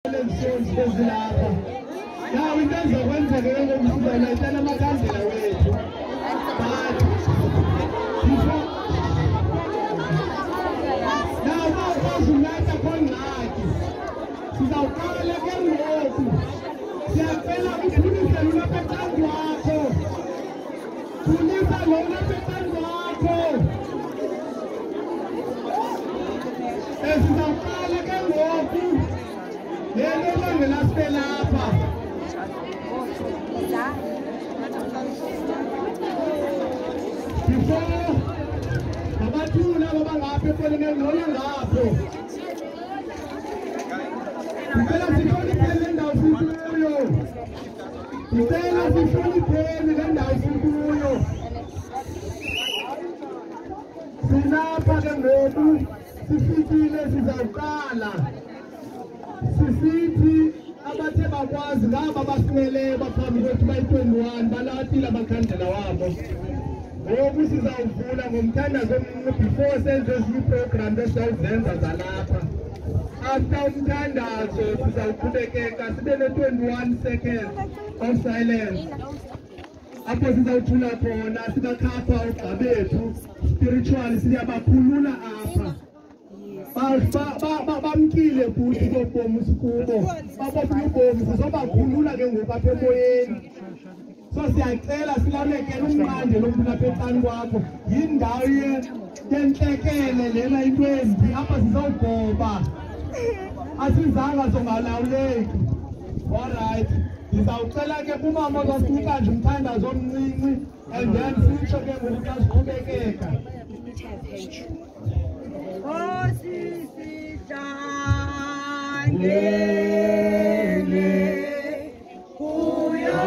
Now we don't know when to go to the before census program zesenza zalapha after umthandazo sizawuqhubekeka sibe ne-21 seconds of silence apho sizawuthula khona sibakhapha ugqa bethu spiritual siyabakhulula apha bamkile futhi kobomi sikubo babophe ubomi sizobakhulula ke ngoku apha emoyeni. So siyacela silamekele umnqande lompulapha eqani kwakho yindawo yentlekele lena into embi apha sizawugoba asizanga zongalawuleki. Alright, ndizawucela ke kumama kwasuka nje umthandazo omncinci and then sitsho ke ngoku xa siqhubekeka. Osisijangele kuyo